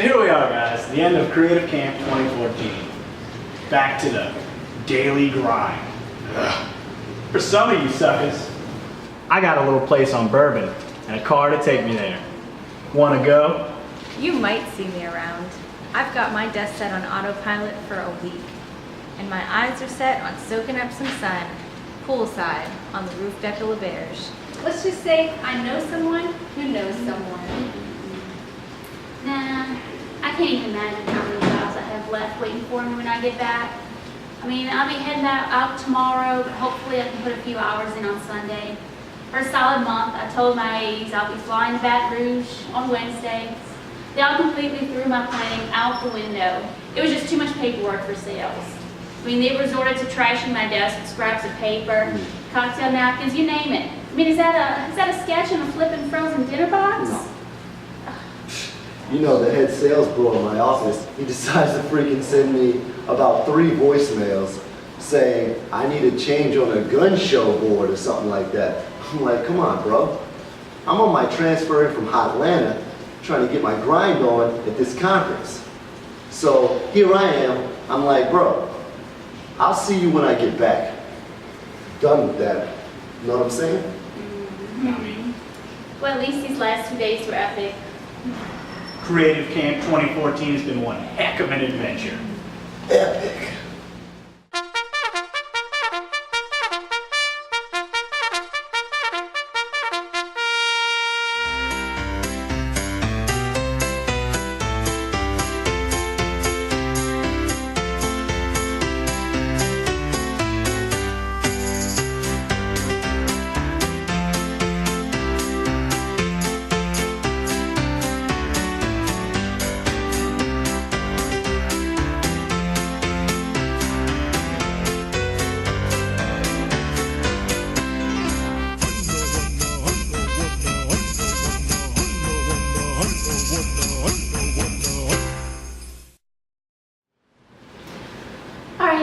So here we are, guys, the end of Creative Camp 2014. Back to the daily grind. Ugh. For some of you suckers, I got a little place on Bourbon and a car to take me there. Wanna go? You might see me around. I've got my desk set on autopilot for a week, and my eyes are set on soaking up some sun, poolside, on the roof deck of LeBerge. Let's just say I know someone who knows someone. Nah, I can't even imagine how many jobs I have left waiting for me when I get back. I mean, I'll be heading out tomorrow, but hopefully I can put a few hours in on Sunday. For a solid month, I told my aides I'll be flying to Baton Rouge on Wednesdays. They all completely threw my planning out the window. It was just too much paperwork for sales. I mean, they resorted to trashing my desk with scraps of paper, cocktail napkins, you name it. I mean, is that a sketch in a flippin' frozen dinner box? No. You know, the head sales bro in my office, he decides to freaking send me about 3 voicemails saying I need a change on a gun show board or something like that. I'm like, come on, bro. I'm on my transfer in from Hotlanta trying to get my grind on at this conference. So here I am. I'm like, bro, I'll see you when I get back. Done with that. You know what I'm saying? Mm-hmm. Well, at least these last 2 days were epic. Creative Camp 2014 has been one heck of an adventure. Epic.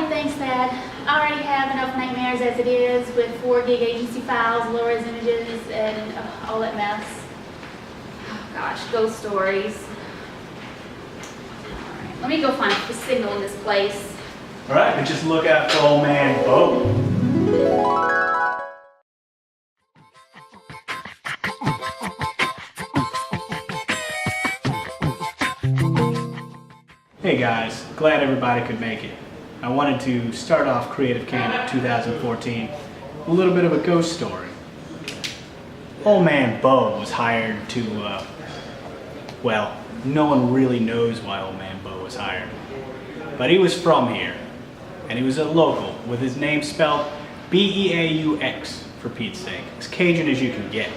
Thanks, Dad. I already have enough nightmares as it is with 4 gig agency files, low-res images, and all that mess. Oh, gosh, ghost stories. All right, let me go find the signal in this place. All right, but just look out for old man Bo. Hey guys, glad everybody could make it. I wanted to start off Creative Camp 2014 with a little bit of a ghost story. Old man Bo was hired to, well, no one really knows why old man Bo was hired. But he was from here, and he was a local with his name spelled B-E-A-U-X, for Pete's sake. As Cajun as you can get.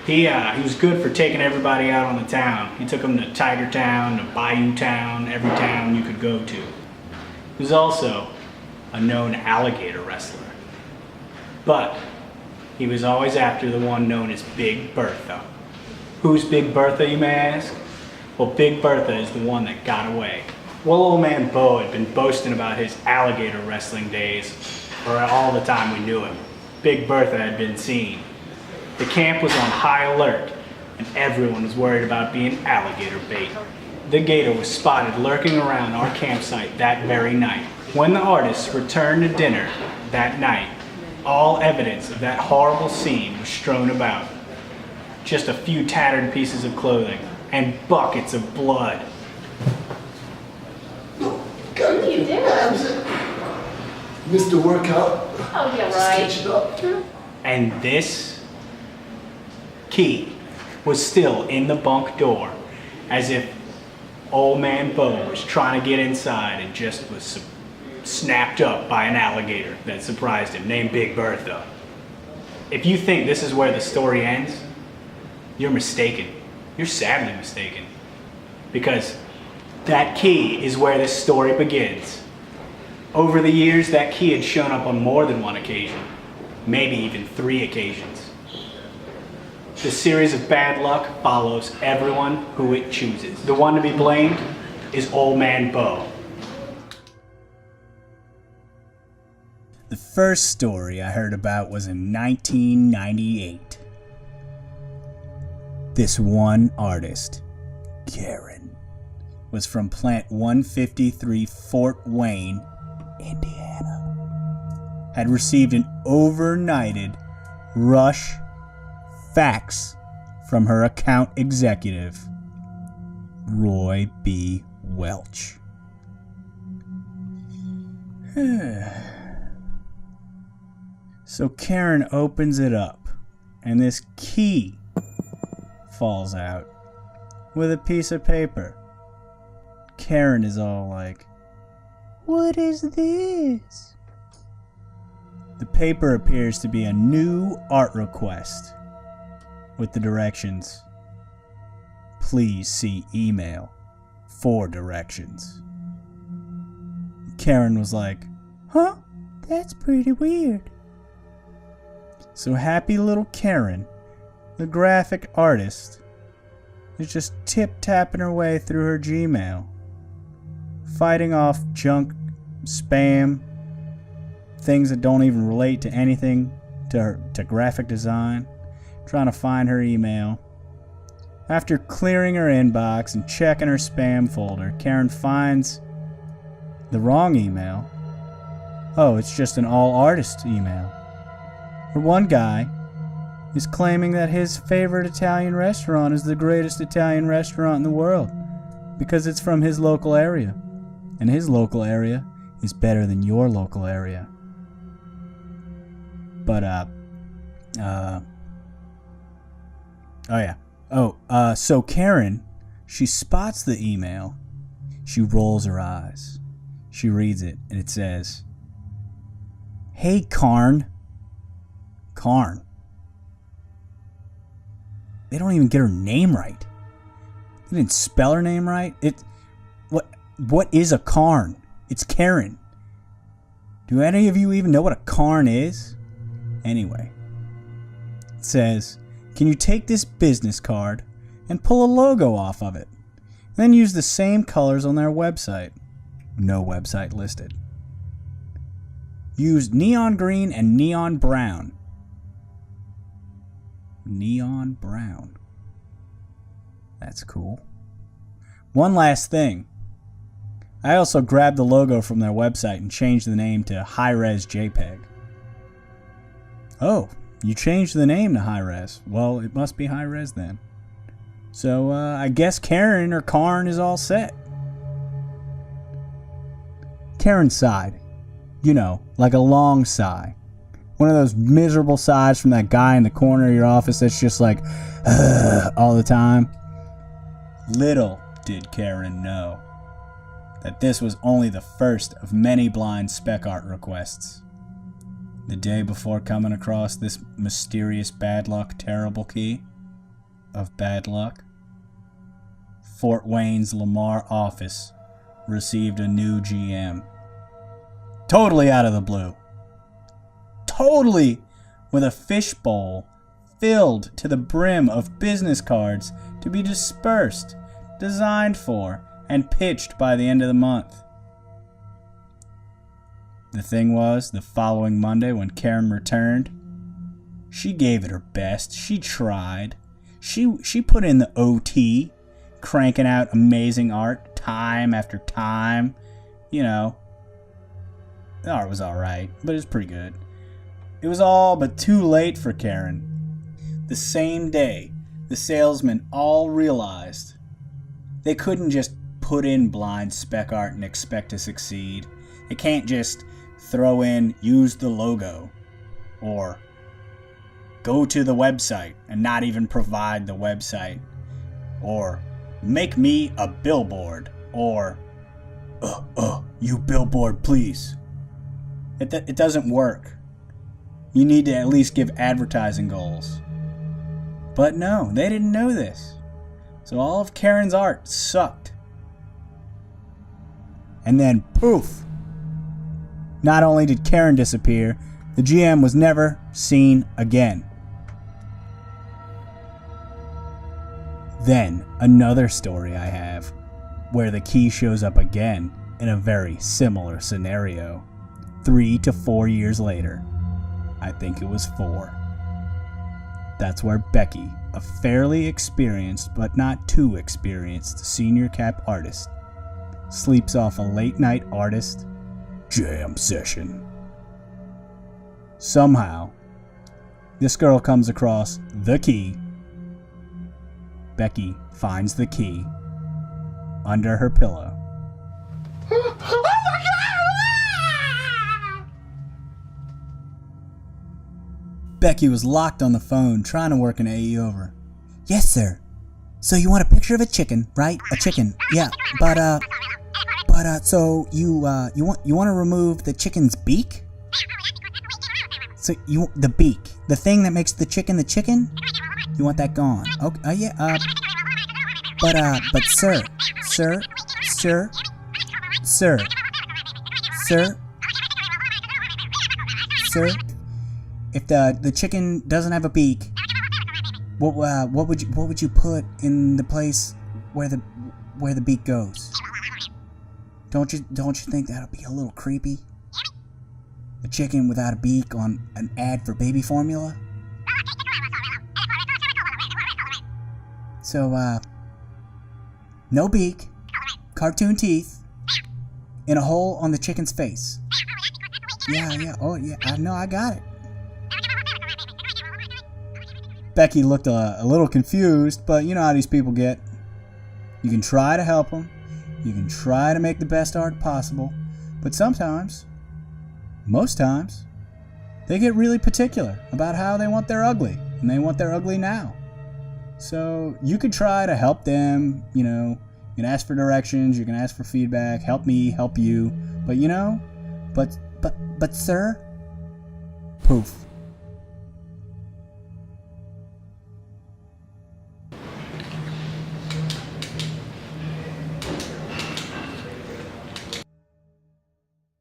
He was good for taking everybody out on the town. He took them to Tiger Town, to Bayou Town, every town you could go to. He was also a known alligator wrestler. But he was always after the one known as Big Bertha. Who's Big Bertha, you may ask? Well, Big Bertha is the one that got away. Well, old man Bo had been boasting about his alligator wrestling days for all the time we knew him. Big Bertha had been seen. The camp was on high alert, and everyone was worried about being alligator bait. The gator was spotted lurking around our campsite that very night. When the artists returned to dinner that night, all evidence of that horrible scene was strewn about. Just a few tattered pieces of clothing and buckets of blood. What are you doing? Mr. Workout. Oh, yeah, Just right. catch it up. And this key was still in the bunk door, as if old man Bo was trying to get inside and just was snapped up by an alligator that surprised him, named Big Bertha. If you think this is where the story ends, you're mistaken. You're sadly mistaken. Because that key is where this story begins. Over the years, that key had shown up on more than one occasion, maybe even 3 occasions. The series of bad luck follows everyone who it chooses. The one to be blamed is old man Bo. The first story I heard about was in 1998. This one artist, Karen, was from Plant 153, Fort Wayne, Indiana. Had received an overnighted rush fax from her account executive, Roy B. Welch. So Karen opens it up, and this key falls out with a piece of paper. Karen is all like, "What is this?" The paper appears to be a new art request with the directions, "Please see email for directions." Karen was like, "Huh? That's pretty weird." So happy little Karen, the graphic artist, is just tip-tapping her way through her Gmail, fighting off junk, spam, things that don't even relate to anything to graphic design, trying to find her email. After clearing her inbox and checking her spam folder, Karen finds the wrong email. Oh, it's just an all-artist email, where one guy is claiming that his favorite Italian restaurant is the greatest Italian restaurant in the world because it's from his local area, and his local area is better than your local area. But, so Karen, she spots the email. She rolls her eyes. She reads it, and it says, "Hey, Karn." Karn. They don't even get her name right. They didn't spell her name right. What is a Karn? It's Karen. Do any of you even know what a Karn is? Anyway, it says, "Can you take this business card and pull a logo off of it? And then use the same colors on their website." No website listed. Use neon green and neon brown. Neon brown. That's cool. One last thing. I also grabbed the logo from their website and changed the name to Hi-Res JPEG. Oh, you changed the name to Hi-Res. Well, it must be Hi-Res then. So, I guess Karen or Karn is all set. Karen sighed. You know, like a long sigh. One of those miserable sighs from that guy in the corner of your office that's just like, all the time. Little did Karen know that this was only the first of many blind spec art requests. The day before coming across this mysterious bad luck terrible key of bad luck, Fort Wayne's Lamar office received a new GM. Totally out of the blue. Totally with a fishbowl filled to the brim of business cards to be dispersed, designed for, and pitched by the end of the month. The thing was, the following Monday when Karen returned, she gave it her best. She tried. She put in the OT, cranking out amazing art time after time. You know, the art was alright, but it was pretty good. It was all but too late for Karen. The same day, the salesmen all realized they couldn't just put in blind spec art and expect to succeed. They can't just throw in use the logo or go to the website and not even provide the website or make me a billboard or you billboard please. It doesn't work. You need to at least give advertising goals. But no, they didn't know this. So all of Karen's art sucked. And then poof! Not only did Karen disappear, the GM was never seen again. Then, another story I have, where the key shows up again in a very similar scenario. 3 to 4 years later. I think it was 4. That's where Becky, a fairly experienced but not too experienced senior cap artist, sleeps off a late night artist jam session. Somehow, this girl comes across the key. Becky finds the key under her pillow. Becky was locked on the phone trying to work an AE over. Yes, sir. So you want a picture of a chicken, right? A chicken. Yeah, but so you want to remove the chicken's beak? So the beak, the thing that makes the chicken, you want that gone? Okay. Yeah. But sir, if the chicken doesn't have a beak, what would you put in the place where the beak goes? Don't you think that'll be a little creepy? A chicken without a beak on an ad for baby formula? So, no beak, cartoon teeth, in a hole on the chicken's face. Yeah, oh yeah, I got it. Becky looked a little confused, but you know how these people get. You can try to help them, you can try to make the best art possible, but sometimes, most times, they get really particular about how they want their ugly, and they want their ugly now. So you could try to help them, you know, you can ask for directions, you can ask for feedback, help me, help you, but you know, but sir, poof.